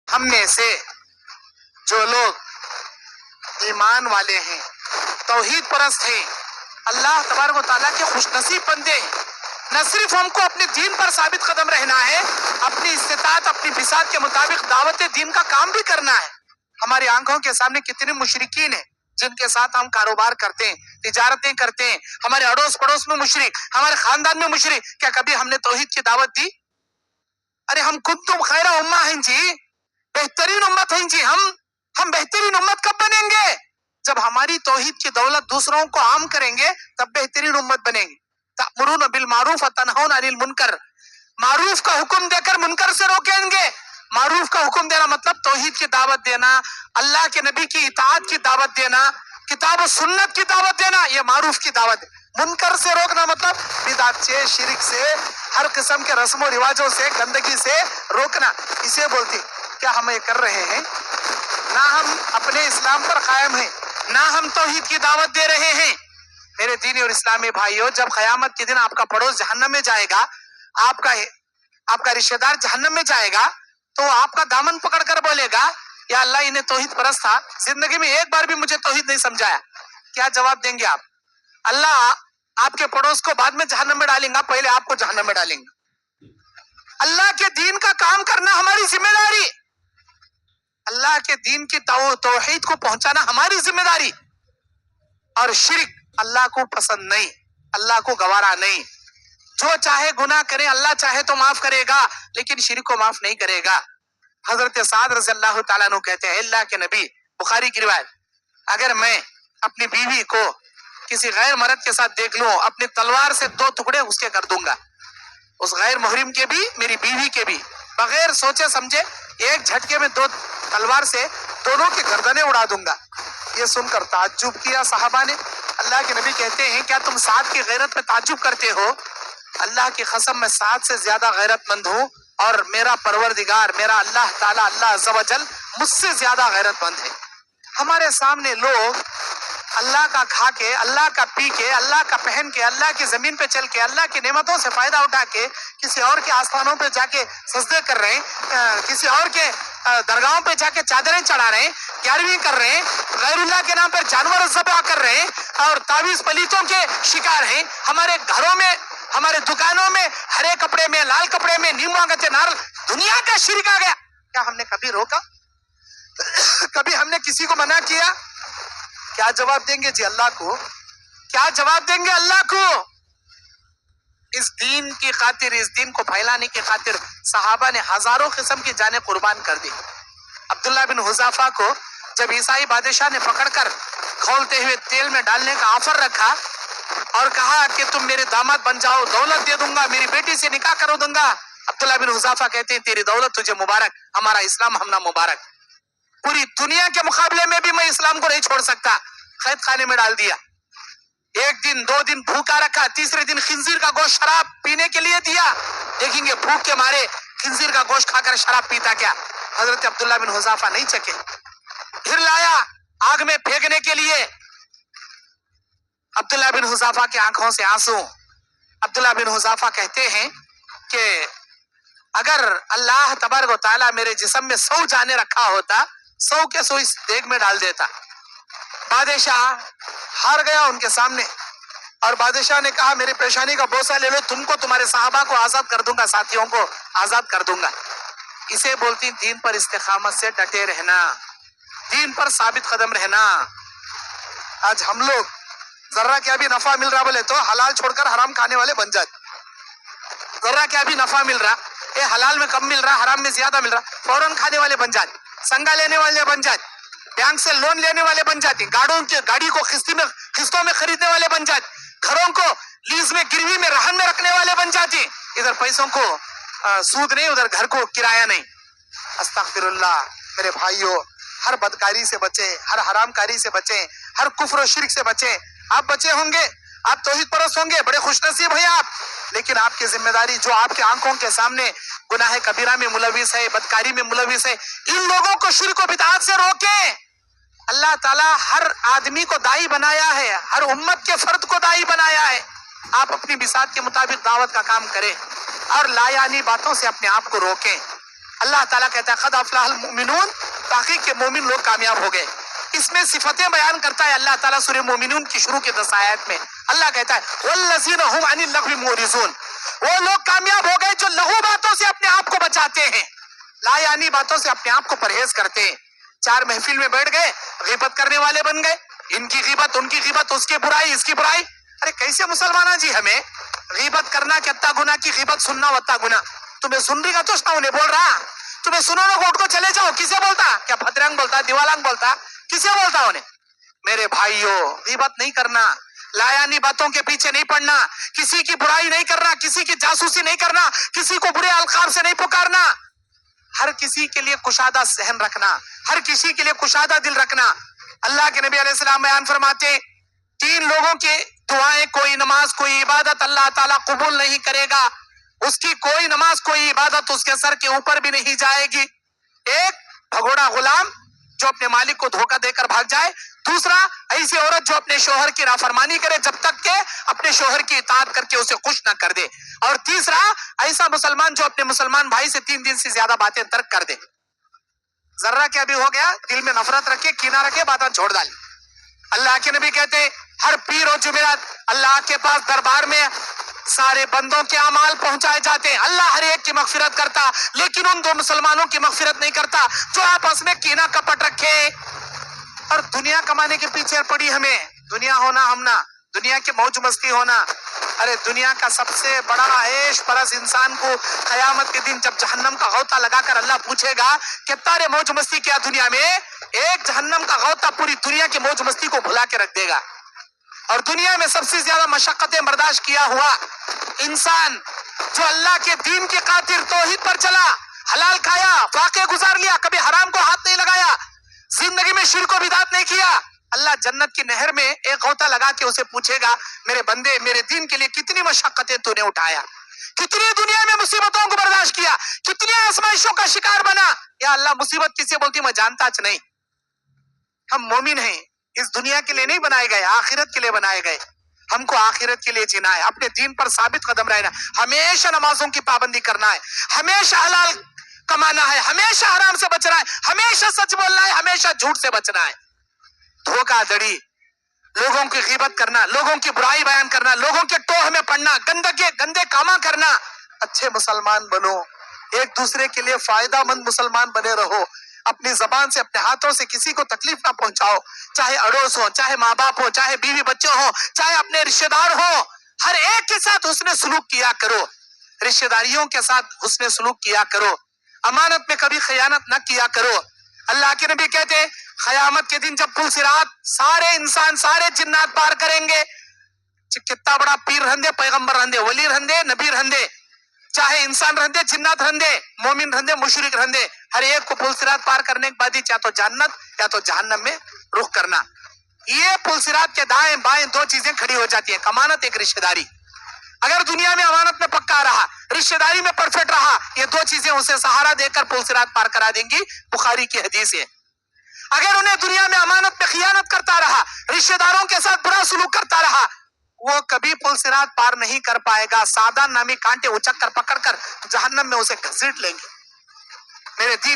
ہم میں سے جو لوگ ایمان والے ہیں، توحید پرست ہیں، اللہ تبارک و تعالیٰ کے خوش نصیب بندے ہیں، نہ صرف ہم کو اپنے دین پر ثابت قدم رہنا ہے، اپنی استطاعت اپنی بساط کے مطابق دعوت دین کا کام بھی کرنا ہے۔ ہماری آنکھوں کے سامنے کتنے مشرکین ہیں جن کے ساتھ ہم کاروبار کرتے ہیں، تجارتیں کرتے ہیں، ہمارے اڑوس پڑوس میں مشرک، ہمارے خاندان میں مشرک، کیا کبھی ہم نے توحید کی دعوت دی؟ ارے ہم کنتم خیر امہ ہیں جی، بہترین امت ہیں جی، ہم بہترین امت کب بنیں گے؟ جب ہماری توحید کی دولت دوسروں کو عام کریں گے تب بہترین امت بنیں گے۔ تأمرون بالمعروف وتنہون عن المنکر، معروف کا حکم دے کر منکر سے روکیں گے۔ معروف کا حکم دینا مطلب توحید کی دعوت دینا، اللہ کے نبی کی اطاعت کی دعوت دینا، کتاب و سنت کی دعوت دینا، یہ معروف کی دعوت ہے۔ منکر سے روکنا مطلب بدعت سے، شرک سے، ہر قسم کے رسم و رواجوں سے، گندگی سے روکنا، اسے بولتی۔ کیا ہم یہ کر رہے ہیں؟ نہ ہم اپنے اسلام پر قائم ہیں، نہ ہم توحید کی دعوت دے رہے ہیں۔ میرے دینی اور اسلامی بھائیوں، جب قیامت کے دن آپ کا پڑوس جہنم میں جائے گا، آپ کا رشتہ دار جہنم میں جائے گا، تو وہ آپ کا دامن پکڑ کر بولے گا یا اللہ انہیں توحید پرست تھا، زندگی میں ایک بار بھی مجھے توحید نہیں سمجھایا۔ کیا جواب دیں گے آپ؟ اللہ آپ کے پڑوس کو بعد میں جہنم میں ڈالیں گا، پہلے آپ کو جہنم میں ڈالیں گا۔ اللہ کے دین کا کام کرنا ہماری ذمہ داری، اللہ کے دین کی توحید کو پہنچانا ہماری ذمہ داری، اور شرک اللہ کو پسند نہیں، اللہ کو گوارا نہیں۔ جو چاہے گناہ کرے، اللہ چاہے تو معاف کرے گا، لیکن شرک کو معاف نہیں کرے گا۔ حضرت سعد رضی اللہ تعالیٰ عنہ کہتے ہیں، اللہ کے نبی، بخاری کی روایت، اگر میں اپنی بیوی کو کسی غیر مرد کے ساتھ دیکھ لوں، اپنی تلوار سے 2 ٹکڑے اس کے کر دوں گا، اس غیر محرم کے بھی، میری بیوی کے بھی، بغیر سوچے سمجھے ایک جھٹکے میں 2 تلوار سے دونوں کی گردنیں اڑا دوں گا۔ یہ سن کر تعجب کیا صحابہ نے۔ اللہ کے نبی کہتے ہیں، کیا تم سعد کی غیرت پہ تعجب کرتے ہو؟ اللہ کی قسم، میں سعد سے زیادہ غیرت مند ہوں، اور میرا پروردگار، میرا اللہ تعالیٰ، اللہ عز و جل مجھ سے زیادہ غیرت مند ہے۔ ہمارے سامنے لوگ اللہ کا کھا کے، اللہ کا پی کے، اللہ کا پہن کے، اللہ کی زمین پہ چل کے، اللہ کی نعمتوں سے فائدہ اٹھا کے کسی اور کے آستانوں پہ جا کے سجدے کر رہے ہیں، کسی اور کے درگاہوں پہ جا کے چادریں چڑھا رہے ہیں، گیارہویں کر رہے ہیں، غیر اللہ کے نام پر جانور ذبح کر رہے ہیں، اور تعویذ پلیتوں کے شکار ہیں۔ ہمارے گھروں میں، ہمارے دکانوں میں، ہرے کپڑے میں، لال کپڑے میں، نیمبو گچے نارل، دنیا کا شرک آ گیا۔ کیا ہم نے کبھی روکا؟ کبھی ہم نے کسی کو منع کیا؟ کیا جواب دیں گے جی اللہ کو؟ کیا جواب دیں گے اللہ کو؟ اس دین کی خاطر، اس دین کو پھیلانے کی خاطر صحابہ نے ہزاروں قسم کی جانیں قربان کر دی۔ عبداللہ بن حذافہ کو جب عیسائی بادشاہ نے پکڑ کر کھولتے ہوئے تیل میں ڈالنے کا آفر رکھا اور کہا کہ تم میرے داماد بن جاؤ، دولت دے دوں گا، میری بیٹی سے نکاح کرو دوں گا، عبداللہ بن حذافہ کہتے ہیں، تیری دولت تجھے مبارک، ہمارا اسلام ہم نہ مبارک، پوری دنیا کے مقابلے میں بھی میں اسلام کو نہیں چھوڑ سکتا۔ قید خانے میں ڈال دیا، 1 دن 2 دن بھوکا رکھا، تیسرے دن خنزیر کا گوشت شراب پینے کے لیے دیا۔ دیکھیں گے بھوک کے مارے خنزیر کا گوشت کھا کر شراب پیتا کیا؟ حضرت عبداللہ بن حذافہ نہیں چکے، پھر لایا آگ میں پھینکنے کے لیے۔ عبداللہ بن حذافہ کی آنکھوں سے آنسو۔ عبداللہ بن حذافہ کہتے ہیں کہ اگر اللہ تبارک و تعالیٰ میرے جسم میں 100 جانیں رکھا ہوتا، 100 کے 100 اس دیگ میں ڈال دیتا۔ بادشاہ ہار گیا ان کے سامنے، اور بادشاہ نے کہا میرے پیشانی کا بوسہ لے لو، تم کو، تمہارے صحابہ کو آزاد کر دوں گا، ساتھیوں کو آزاد کر دوں گا۔ اسے بولتی دین پر استقامت سے ڈٹے رہنا، دین پر ثابت قدم رہنا۔ آج ہم لوگ ذرا کیا بھی نفع مل رہا بولے تو حلال چھوڑ کر حرام کھانے والے بن جاتے۔ ذرا کیا بھی نفع مل رہا، یہ حلال میں کم مل رہا، حرام میں زیادہ مل رہا، فوراً کھانے والے بن جاتے، سنگا لینے والے بن جاتے، بینک سے لون لینے والے بن جاتے، گاڑی کو قسطوں میں خریدنے والے بن جاتے، گھروں کو لیز میں، گروی میں، رہن میں رکھنے والے بن جاتے۔ ادھر پیسوں کو سود نہیں، ادھر گھر کو کرایہ نہیں۔ استغفر اللہ۔ میرے بھائیوں، ہر بدکاری سے بچیں، ہر حرام کاری سے بچیں، ہر کفر و شرک سے بچیں۔ آپ بچے ہوں گے، آپ توحید پرست ہوں گے، بڑے خوش نصیب ہیں آپ، لیکن آپ کی ذمہ داری جو آپ کے آنکھوں کے سامنے گناہ کبیرہ میں ملوث ہے، بدکاری میں ملوث ہے، ان لوگوں کو شرک و بدعات سے روکیں۔ اللہ تعالیٰ ہر آدمی کو داعی بنایا ہے، ہر امت کے فرد کو داعی بنایا ہے۔ آپ اپنی بساط کے مطابق دعوت کا کام کریں اور لا یعنی باتوں سے اپنے آپ کو روکیں۔ اللہ تعالیٰ کہتا ہے قد افلح المؤمنون، تحقیق کے مومن لوگ کامیاب ہو گئے. اس میں صفتیں بیان کرتا ہے اللہ تعالیٰ سورہ مومنون کی شروع کے 10 آیات میں. اللہ کہتا ہے والذین هم عن اللغو معرضون، وہ لوگ کامیاب ہو گئے جو لغو باتوں سے اپنے آپ کو بچاتے ہیں، لا یعنی باتوں سے اپنے آپ کو پرہیز کرتے ہیں. چار محفل میں بیٹھ گئے، غیبت کرنے والے بن گئے، ان کی غیبت ان کی غیبت، اس کی برائی اس کی برائی. ارے کیسے مسلمانہ جی، ہمیں غیبت کرنا کتا گناہ کی غیبت سننا وتا گناہ. تمہیں سن رہی گا تو انہیں بول رہا، تمہیں سنو نہ اٹھ کو چلے جاؤ. کسے بولتا؟ کیا بھدرنگ بولتا، دیوالنگ بولتا، کسے بولتا انہیں؟ میرے بھائیو، غیبت نہیں کرنا، لایانی باتوں کے پیچھے نہیں پڑنا، کسی کی برائی نہیں کرنا، کسی کی جاسوسی نہیں کرنا، کسی کو برے القاب سے نہیں پکارنا، ہر کسی کے لیے کشادہ ذہن رکھنا، ہر کسی کے لیے کشادہ دل رکھنا. اللہ کے نبی علیہ السلام بیان فرماتے 3 لوگوں کی دعائیں، کوئی نماز کوئی عبادت اللہ تعالیٰ قبول نہیں کرے گا، اس کی کوئی نماز کوئی عبادت اس کے سر کے اوپر بھی نہیں جائے گی. ایک بھگوڑا غلام جو اپنے مالک کو دھوکہ دے کر بھاگ جائے، دوسرا ایسی عورت جو اپنے شوہر کی نافرمانی کرے جب تک کہ اپنے شوہر کی اطاعت کر کے اسے خوش نہ کر دے، اور تیسرا ایسا مسلمان جو اپنے مسلمان بھائی سے 3 دن سے زیادہ باتیں ترک کر دے. ذرہ کیا بھی ہو گیا، دل میں نفرت رکھے، کینہ رکھے، باتیں چھوڑ ڈالی. اللہ کے نبی کہتے ہر پیر و جمعرات اللہ کے پاس دربار میں سارے بندوں کے اعمال پہنچائے جاتے ہیں. اللہ ہر ایک کی مغفرت کرتا، لیکن ان 2 مسلمانوں کی مغفرت نہیں کرتا جو آپس میں کینہ کپٹ رکھے اور دنیا کمانے کے پیچھے پڑی. ہمیں دنیا ہونا، ہم نہ دنیا کی موج مستی ہونا. ارے دنیا کا سب سے بڑا عیش پرست انسان کو قیامت کے دن جب جہنم کا غوطہ لگا کر اللہ پوچھے گا کہ تارے موج مستی کیا دنیا میں، ایک جہنم کا غوطہ پوری دنیا کی موج مستی کو بھلا کے رکھ دے گا. اور دنیا میں سب سے زیادہ مشقتیں برداشت کیا ہوا انسان جو اللہ کے دین کی خاطر توحید پر چلا، حلال کھایا، واقع گزار لیا، کبھی حرام کو ہاتھ نہیں لگایا، زندگی میں شرک و بدعت نہیں کیا، اللہ جنت کی نہر میں ایک غوطہ لگا کے اسے پوچھے گا میرے بندے میرے دین کے لیے کتنی مشقتیں تو نے اٹھایا، کتنی دنیا میں مصیبتوں کو برداشت کیا، کتنی آزمائشوں کا شکار بنا. یا اللہ مصیبت کسے بولتی میں جانتا نہیں. ہم مومن ہیں، اس دنیا کے لیے نہیں بنائے گئے، آخرت کے لیے بنائے گئے. ہم کو آخرت کے لیے جینا ہے، اپنے دین پر ثابت قدم رہنا، ہمیشہ نمازوں کی پابندی کرنا ہے، ہمیشہ حلال کمانا ہے، ہمیشہ حرام سے بچنا ہے، ہمیشہ سچ بولنا ہے، ہمیشہ جھوٹ سے بچنا ہے. دھوکہ دڑی، لوگوں کی غیبت کرنا، لوگوں کی برائی بیان کرنا، لوگوں کے ٹوہ میں پڑنا، گندے کاما کرنا. اچھے مسلمان بنو، ایک دوسرے کے لیے فائدہ مند مسلمان بنے رہو. اپنی زبان سے اپنے ہاتھوں سے کسی کو تکلیف نہ پہنچاؤ، چاہے اڑوس ہو، چاہے ماں باپ ہو، چاہے بیوی بچے ہو، چاہے اپنے رشتہ دار ہو، ہر ایک کے ساتھ حسن سلوک کیا کرو، رشتہ داریوں کے ساتھ حسن سلوک کیا کرو، امانت میں کبھی خیانت نہ کیا کرو. اللہ کے نبی کہتے قیامت کے دن جب پل صراط سارے انسان سارے جنات پار کریں گے، کتنا بڑا پیر رہندے، پیغمبر رہندے، ولی رہندے، نبی رہندے، چاہے انسان رہندے، جنات رہندے، مومن رہندے، مشرک رہندے، ہر ایک کو پل صراط پار کرنے کے بعد ہی چاہے تو جنت یا تو جہنم میں رخ کرنا. یہ پل صراط کے دائیں بائیں 2 چیزیں کھڑی ہو جاتی ہیں، امانت ایک رشتہ داری. اگر دنیا میں امانت میں پکا رہا، رشتہ داری میں پرفیکٹ رہا، یہ 2 چیزیں اسے سہارا دے کر پل صراط پار کرا دیں گی، بخاری کی حدیث ہے. اگر انہیں دنیا میں امانت میں خیانت کرتا رہا، رشتہ داروں کے ساتھ برا سلوک کرتا رہا، وہ کبھی پل صراط پار نہیں کر پائے گا. سادہ نامی کانٹے اچک کر پکڑ کر جہنم میں اسے گھسیٹ لیں گے. میرے دین